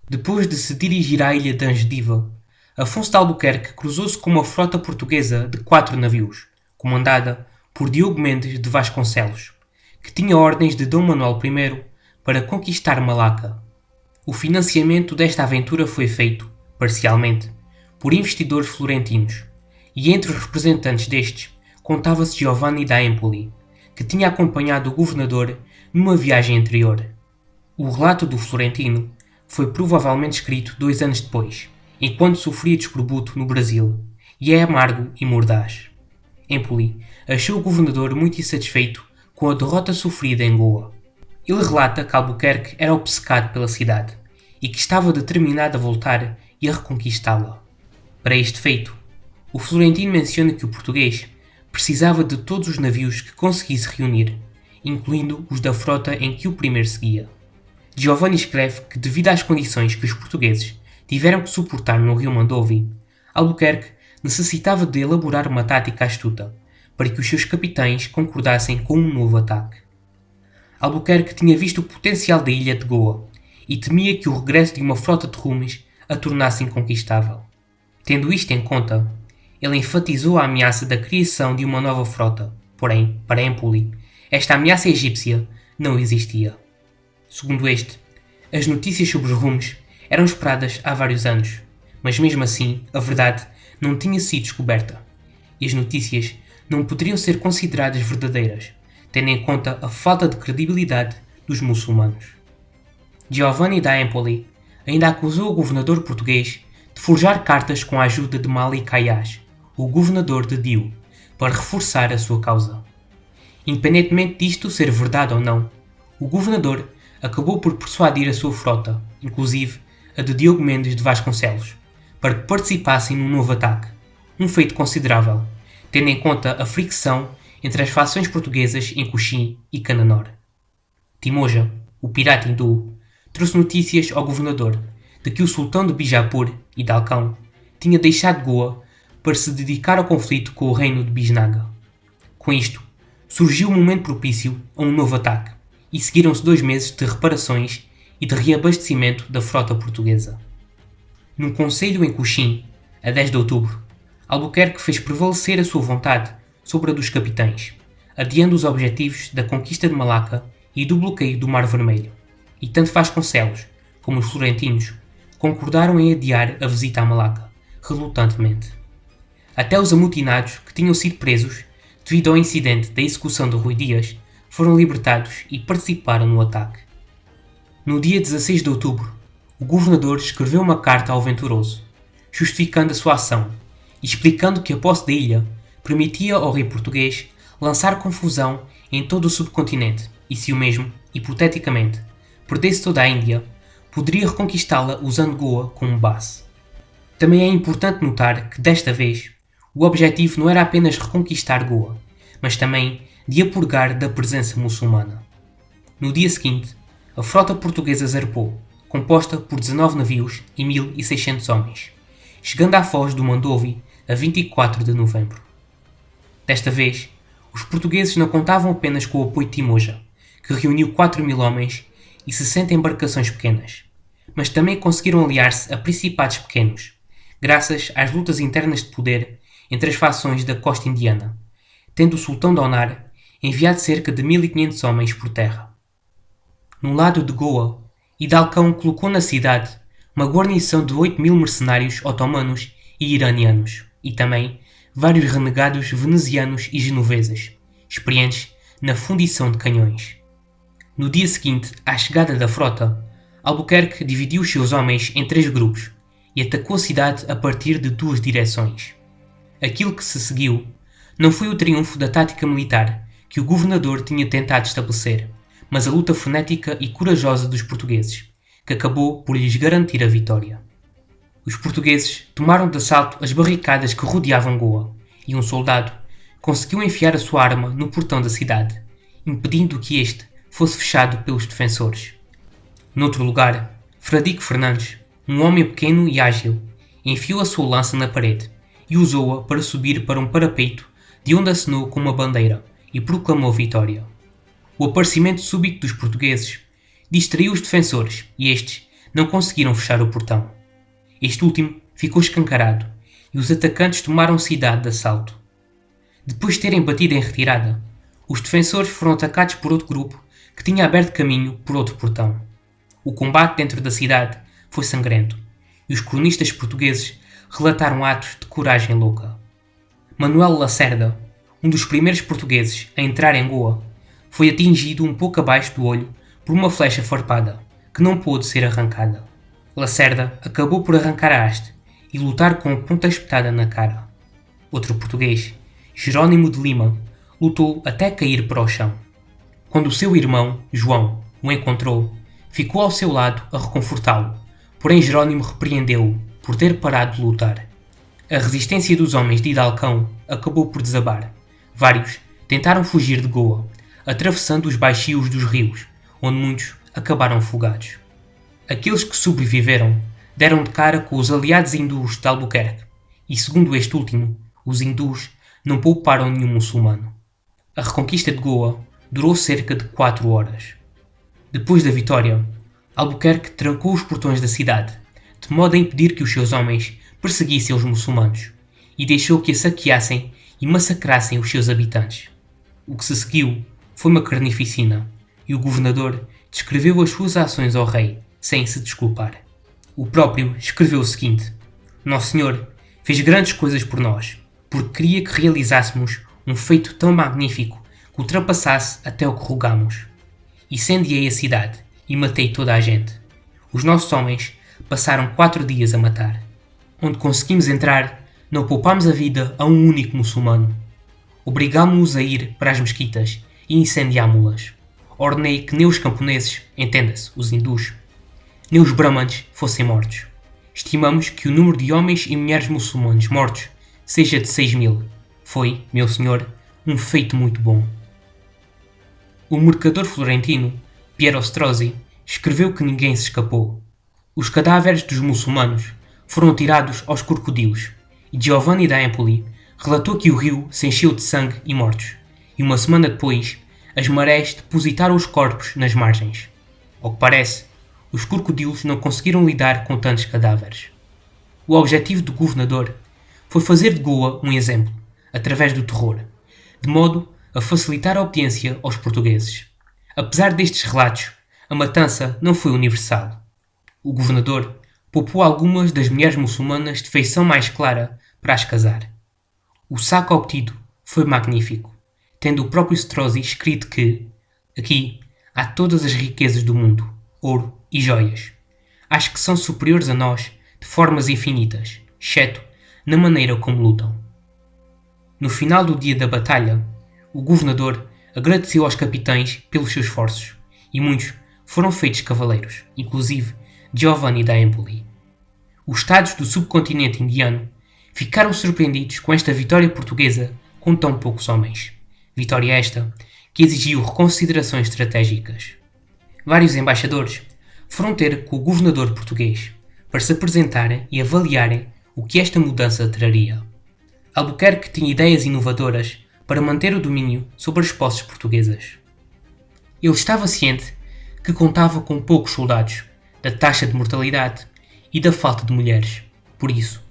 Depois de se dirigir à ilha de Angediva, Afonso de Albuquerque cruzou-se com uma frota portuguesa de 4 navios, comandada por Diogo Mendes de Vasconcelos, que tinha ordens de Dom Manuel I para conquistar Malaca. O financiamento desta aventura foi feito, parcialmente, por investidores florentinos, e entre os representantes destes contava-se Giovanni da Empoli, que tinha acompanhado o governador numa viagem anterior. O relato do Florentino foi provavelmente escrito 2 anos depois, enquanto sofria de escorbuto no Brasil, e é amargo e mordaz. Empoli achou o governador muito insatisfeito com a derrota sofrida em Goa. Ele relata que Albuquerque era obcecado pela cidade e que estava determinado a voltar e a reconquistá-la. Para este feito, o Florentino menciona que o português precisava de todos os navios que conseguisse reunir, incluindo os da frota em que o primeiro seguia. Giovanni escreve que, devido às condições que os portugueses tiveram que suportar no rio Mandovi, Albuquerque necessitava de elaborar uma tática astuta para que os seus capitães concordassem com um novo ataque. Albuquerque tinha visto o potencial da ilha de Goa e temia que o regresso de uma frota de rumes a tornasse inconquistável. Tendo isto em conta, ele enfatizou a ameaça da criação de uma nova frota, porém, para Empoli, esta ameaça egípcia não existia. Segundo este, as notícias sobre os rumes eram esperadas há vários anos, mas mesmo assim a verdade não tinha sido descoberta, e as notícias não poderiam ser consideradas verdadeiras, tendo em conta a falta de credibilidade dos muçulmanos. Giovanni da Empoli ainda acusou o governador português de forjar cartas com a ajuda de Malik Kayas, o governador de Diu, para reforçar a sua causa. Independentemente disto ser verdade ou não, o governador acabou por persuadir a sua frota, inclusive a de Diogo Mendes de Vasconcelos, para que participassem num novo ataque, um feito considerável, tendo em conta a fricção entre as fações portuguesas em Cochim e Cananor. Timoja, o pirata hindu, trouxe notícias ao governador de que o sultão de Bijapur e Dalcão tinha deixado Goa para se dedicar ao conflito com o reino de Bijnaga. Com isto, surgiu um momento propício a um novo ataque, e seguiram-se 2 meses de reparações e de reabastecimento da frota portuguesa. Num conselho em Cochim, a 10 de outubro, Albuquerque fez prevalecer a sua vontade sobre a dos capitães, adiando os objetivos da conquista de Malaca e do bloqueio do Mar Vermelho, e tanto Vasconcelos como os florentinos concordaram em adiar a visita a Malaca, relutantemente. Até os amotinados que tinham sido presos devido ao incidente da execução de Rui Dias foram libertados e participaram no ataque. No dia 16 de outubro, o governador escreveu uma carta ao Venturoso, justificando a sua ação e explicando que a posse da ilha permitia ao rei português lançar confusão em todo o subcontinente e, se o mesmo, hipoteticamente, perdesse toda a Índia, poderia reconquistá-la usando Goa como base. Também é importante notar que, desta vez, o objetivo não era apenas reconquistar Goa, mas também de a purgar da presença muçulmana. No dia seguinte, a frota portuguesa zarpou, composta por 19 navios e 1.600 homens, chegando à foz do Mandovi a 24 de novembro. Desta vez, os portugueses não contavam apenas com o apoio de Timoja, que reuniu 4.000 homens e 60 embarcações pequenas, mas também conseguiram aliar-se a principados pequenos, graças às lutas internas de poder entre as fações da costa indiana, tendo o sultão Donar enviado cerca de 1.500 homens por terra. No lado de Goa, Hidalcão colocou na cidade uma guarnição de 8.000 mercenários otomanos e iranianos, e também vários renegados venezianos e genoveses, experientes na fundição de canhões. No dia seguinte à chegada da frota, Albuquerque dividiu os seus homens em 3 grupos e atacou a cidade a partir de 2 direções. Aquilo que se seguiu não foi o triunfo da tática militar que o governador tinha tentado estabelecer, mas a luta frenética e corajosa dos portugueses, que acabou por lhes garantir a vitória. Os portugueses tomaram de assalto as barricadas que rodeavam Goa, e um soldado conseguiu enfiar a sua arma no portão da cidade, impedindo que este fosse fechado pelos defensores. Noutro lugar, Fradique Fernandes, um homem pequeno e ágil, enfiou a sua lança na parede e usou-a para subir para um parapeito de onde acenou com uma bandeira e proclamou vitória. O aparecimento súbito dos portugueses distraiu os defensores e estes não conseguiram fechar o portão. Este último ficou escancarado e os atacantes tomaram a cidade de assalto. Depois de terem batido em retirada, os defensores foram atacados por outro grupo que tinha aberto caminho por outro portão. O combate dentro da cidade foi sangrento e os cronistas portugueses relataram atos de coragem louca. Manuel Lacerda, um dos primeiros portugueses a entrar em Goa, foi atingido um pouco abaixo do olho por uma flecha farpada, que não pôde ser arrancada. Lacerda acabou por arrancar a haste e lutar com a ponta espetada na cara. Outro português, Jerónimo de Lima, lutou até cair para o chão. Quando o seu irmão, João, o encontrou, ficou ao seu lado a reconfortá-lo, porém Jerónimo repreendeu-o por ter parado de lutar. A resistência dos homens de Hidalcão acabou por desabar. Vários tentaram fugir de Goa, atravessando os baixios dos rios, onde muitos acabaram afogados. Aqueles que sobreviveram deram de cara com os aliados hindus de Albuquerque, e segundo este último, os hindus não pouparam nenhum muçulmano. A reconquista de Goa durou cerca de 4 horas. Depois da vitória, Albuquerque trancou os portões da cidade, de modo a impedir que os seus homens perseguissem os muçulmanos, e deixou que a saqueassem e massacrassem os seus habitantes. O que se seguiu foi uma carnificina, e o governador descreveu as suas ações ao rei, sem se desculpar. O próprio escreveu o seguinte: Nosso Senhor fez grandes coisas por nós, porque queria que realizássemos um feito tão magnífico que ultrapassasse até o que rogamos. Incendiei a cidade e matei toda a gente. Os nossos homens passaram 4 dias a matar. Onde conseguimos entrar, não poupámos a vida a um único muçulmano. Obrigámo-os a ir para as mesquitas e incendiámo-las. Ordenei que nem os camponeses, entenda-se, os hindus, nem os brahmanes fossem mortos. Estimamos que o número de homens e mulheres muçulmanos mortos seja de 6.000. Foi, meu senhor, um feito muito bom. O mercador florentino, Piero Strozzi, escreveu que ninguém se escapou. Os cadáveres dos muçulmanos foram tirados aos crocodilos, e Giovanni da Empoli relatou que o rio se encheu de sangue e mortos, e uma semana depois, as marés depositaram os corpos nas margens. Ao que parece, os crocodilos não conseguiram lidar com tantos cadáveres. O objetivo do governador foi fazer de Goa um exemplo, através do terror, de modo a facilitar a obediência aos portugueses. Apesar destes relatos, a matança não foi universal. O governador poupou algumas das mulheres muçulmanas de feição mais clara para as casar. O saco obtido foi magnífico, tendo o próprio Strozzi escrito que aqui há todas as riquezas do mundo, ouro e joias. Acho que são superiores a nós de formas infinitas, exceto na maneira como lutam. No final do dia da batalha, o governador agradeceu aos capitães pelos seus esforços, e muitos foram feitos cavaleiros, inclusive Giovanni da Empoli. Os estados do subcontinente indiano ficaram surpreendidos com esta vitória portuguesa com tão poucos homens. Vitória esta que exigiu reconsiderações estratégicas. Vários embaixadores foram ter com o governador português para se apresentarem e avaliarem o que esta mudança traria. Albuquerque tinha ideias inovadoras para manter o domínio sobre as posses portuguesas. Ele estava ciente que contava com poucos soldados, da taxa de mortalidade e da falta de mulheres. Por isso,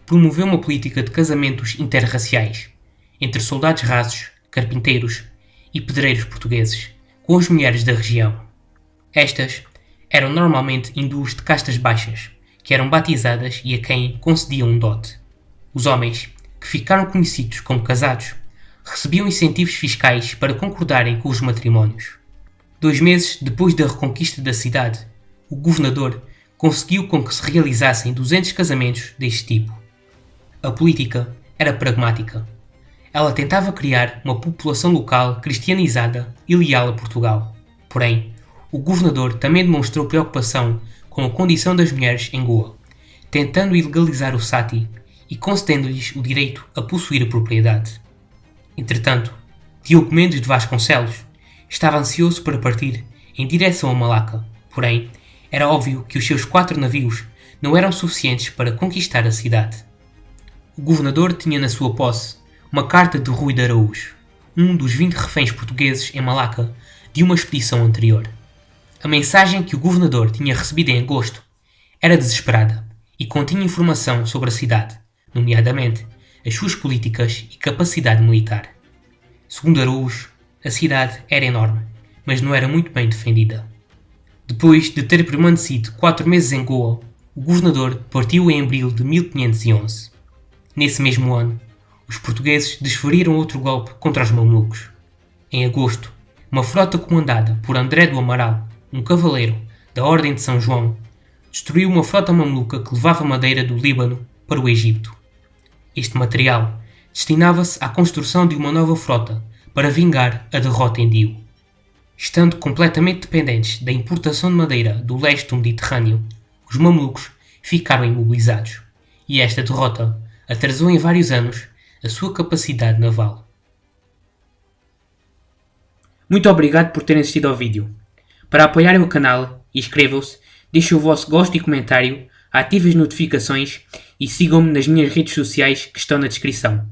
promoveu uma política de casamentos interraciais entre soldados rasos, carpinteiros e pedreiros portugueses com as mulheres da região. Estas eram normalmente hindus de castas baixas, que eram batizadas e a quem concediam um dote. Os homens, que ficaram conhecidos como casados, recebiam incentivos fiscais para concordarem com os matrimónios. 2 meses depois da reconquista da cidade, o governador conseguiu com que se realizassem 200 casamentos deste tipo. A política era pragmática. Ela tentava criar uma população local cristianizada e leal a Portugal. Porém, o governador também demonstrou preocupação com a condição das mulheres em Goa, tentando ilegalizar o sati e concedendo-lhes o direito a possuir a propriedade. Entretanto, Diogo Mendes de Vasconcelos estava ansioso para partir em direção a Malaca, porém, era óbvio que os seus 4 navios não eram suficientes para conquistar a cidade. O governador tinha na sua posse uma carta de Rui de Araújo, um dos 20 reféns portugueses em Malaca de uma expedição anterior. A mensagem que o governador tinha recebido em agosto Era desesperada e continha informação sobre a cidade, nomeadamente as suas políticas e capacidade militar. Segundo Araújo, a cidade era enorme, mas não era muito bem defendida. Depois de ter permanecido 4 meses em Goa, o governador partiu em abril de 1511. Nesse mesmo ano, os portugueses desferiram outro golpe contra os mamelucos. Em agosto, uma frota comandada por André do Amaral, um cavaleiro da Ordem de São João, destruiu uma frota mameluca que levava madeira do Líbano para o Egito. Este material destinava-se à construção de uma nova frota para vingar a derrota em Dio. Estando completamente dependentes da importação de madeira do leste do Mediterrâneo, os mamelucos ficaram imobilizados, e esta derrota atrasou em vários anos a sua capacidade naval. Muito obrigado por terem assistido ao vídeo. Para apoiarem o canal, inscrevam-se, deixem o vosso gosto e comentário, ativem as notificações e sigam-me nas minhas redes sociais que estão na descrição.